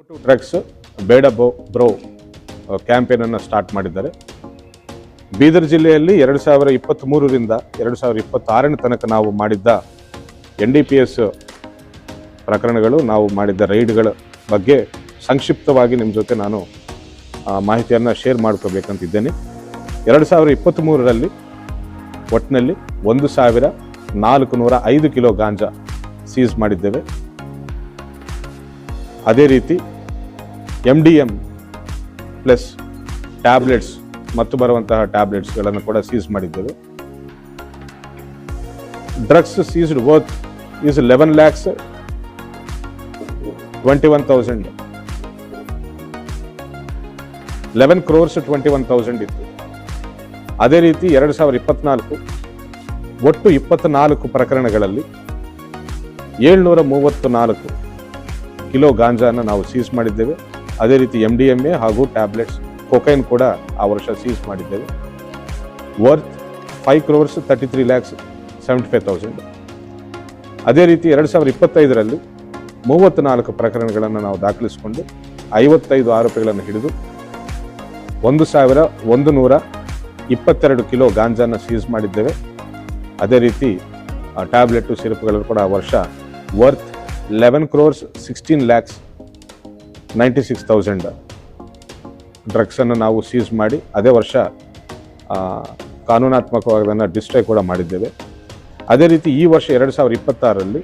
Drugs ಬೇಡ bro ಕ್ಯಾಂಪೇನನ್ನು start ಮಾಡಿದ್ದಾರೆ. ಬೀದರ್ ಜಿಲ್ಲೆಯಲ್ಲಿ 2023ರಿಂದ 2026ನೇ ತನಕ ನಾವು ಮಾಡಿದ್ದ NDPS ಪ್ರಕರಣಗಳು, ನಾವು ಮಾಡಿದ್ದ ರೈಡ್ಗಳ ಬಗ್ಗೆ ಸಂಕ್ಷಿಪ್ತವಾಗಿ ನಿಮ್ಮ ಜೊತೆ ನಾನು ಮಾಹಿತಿಯನ್ನು ಶೇರ್ ಮಾಡ್ಕೋಬೇಕಂತಿದ್ದೇನೆ. 2023ರಲ್ಲಿ ಒಟ್ಟಿನಲ್ಲಿ 1405 ಕಿಲೋ ಗಾಂಜಾ ಸೀಸ್ ಮಾಡಿದ್ದೇವೆ. ಅದೇ ರೀತಿ MDM ಪ್ಲಸ್ ಟ್ಯಾಬ್ಲೆಟ್ಸ್ ಮತ್ತು ಬರುವಂತಹ ಟ್ಯಾಬ್ಲೆಟ್ಸ್ಗಳನ್ನು ಕೂಡ ಸೀಸ್ ಮಾಡಿದ್ದೇವೆ. Drugs ceased worth is 11,21,000 11 crores 21,000 ಇತ್ತು. ಅದೇ ರೀತಿ 2024 ಒಟ್ಟು 24 ಪ್ರಕರಣಗಳಲ್ಲಿ 734 ಕಿಲೋ ಗಾಂಜಾನ ನಾವು ಸೀಸ್ ಮಾಡಿದ್ದೇವೆ. ಅದೇ ರೀತಿ MDMA ಹಾಗೂ ಟ್ಯಾಬ್ಲೆಟ್ಸ್ ಕೊಕೈನ್ ಕೂಡ ಆ ವರ್ಷ ಸೀಸ್ ಮಾಡಿದ್ದೇವೆ. Worth 5 crores 33,75,000. ಅದೇ ರೀತಿ 2025ರಲ್ಲಿ 34 ಪ್ರಕರಣಗಳನ್ನು ನಾವು ದಾಖಲಿಸಿಕೊಂಡು 55 ಆರೋಪಿಗಳನ್ನು ಹಿಡಿದು 1,122 ಕಿಲೋ ಗಾಂಜಾನ ಸೀಸ್ ಮಾಡಿದ್ದೇವೆ. ಅದೇ ರೀತಿ ಟ್ಯಾಬ್ಲೆಟ್ ಸಿರಪ್ಗಳು ಕೂಡ ಆ ವರ್ಷ ವರ್ತ್ 11 crores 16,96,000 ಡ್ರಗ್ಸನ್ನು ನಾವು ಸೀಸ್ ಮಾಡಿ ಅದೇ ವರ್ಷ ಕಾನೂನಾತ್ಮಕವಾದನ್ನು ಡಿಸ್ಟ್ರಾಯ್ ಕೂಡ ಮಾಡಿದ್ದೇವೆ. ಅದೇ ರೀತಿ ಈ ವರ್ಷ 2026ರಲ್ಲಿ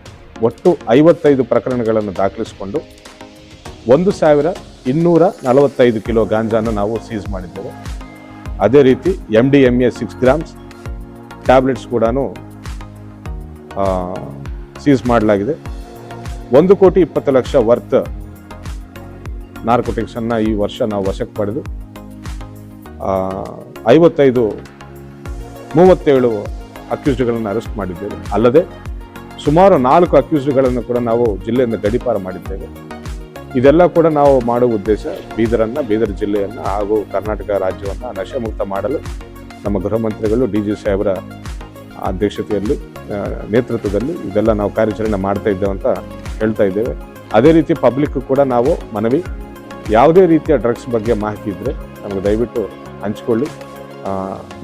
ಒಟ್ಟು 55 ಪ್ರಕರಣಗಳನ್ನು ದಾಖಲಿಸಿಕೊಂಡು 1,245 ಕಿಲೋ ಗಾಂಜಾನ ನಾವು ಸೀಸ್ ಮಾಡಿದ್ದೇವೆ. ಅದೇ ರೀತಿ MDMA 6 grams ಟ್ಯಾಬ್ಲೆಟ್ಸ್ ಕೂಡ ಸೀಸ್ ಮಾಡಲಾಗಿದೆ. 1,20,00,000 ವರ್ತ್ ನಾರ್ಕೋಟಿಕ್ಸನ್ನು ಈ ವರ್ಷ ನಾವು ವಶಕ್ಕೆ ಪಡೆದು 37 ಅಕ್ಯೂಸ್ಡ್ಗಳನ್ನು ಅರೆಸ್ಟ್ ಮಾಡಿದ್ದೇವೆ. ಅಲ್ಲದೆ ಸುಮಾರು 4 ಅಕ್ಯೂಸ್ಡ್ಗಳನ್ನು ಕೂಡ ನಾವು ಜಿಲ್ಲೆಯಿಂದ ಗಡೀಪಾರು ಮಾಡಿದ್ದೇವೆ. ಇದೆಲ್ಲ ಕೂಡ ನಾವು ಮಾಡುವ ಉದ್ದೇಶ ಬೀದರ್ ಜಿಲ್ಲೆಯನ್ನು ಹಾಗೂ ಕರ್ನಾಟಕ ರಾಜ್ಯವನ್ನು ನಶೆಮುಕ್ತ ಮಾಡಲು ನಮ್ಮ ಗೃಹ ಮಂತ್ರಿಗಳು DG ಸಾಹೇಬರ ಅಧ್ಯಕ್ಷತೆಯಲ್ಲಿ ನೇತೃತ್ವದಲ್ಲಿ ಇದೆಲ್ಲ ನಾವು ಕಾರ್ಯಾಚರಣೆ ಮಾಡ್ತಾ ಇದ್ದೇವೆ ಅಂತ ಹೇಳ್ತಾ ಇದ್ದೇವೆ. ಅದೇ ರೀತಿ ಪಬ್ಲಿಕ್ ಕೂಡ ನಾವು ಮನವಿ, ಯಾವುದೇ ರೀತಿಯ ಡ್ರಗ್ಸ್ ಬಗ್ಗೆ ಮಾಹಿತಿ ಇದ್ದರೆ ನಮಗೆ ದಯವಿಟ್ಟು ಹಂಚಿಕೊಳ್ಳಿ,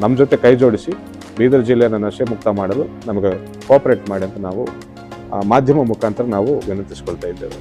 ನಮ್ಮ ಜೊತೆ ಕೈ ಜೋಡಿಸಿ ಬೀದರ್ ಜಿಲ್ಲೆಯನ್ನು ನಶೆ ಮುಕ್ತ ಮಾಡಲು ನಮಗೆ ಕೋಆಪರೇಟ್ ಮಾಡಿ ಅಂತ ನಾವು ಮಾಧ್ಯಮ ಮುಖಾಂತರ ನಾವು ವಿನಂತಿಸ್ಕೊಳ್ತಾ ಇದ್ದೇವೆ.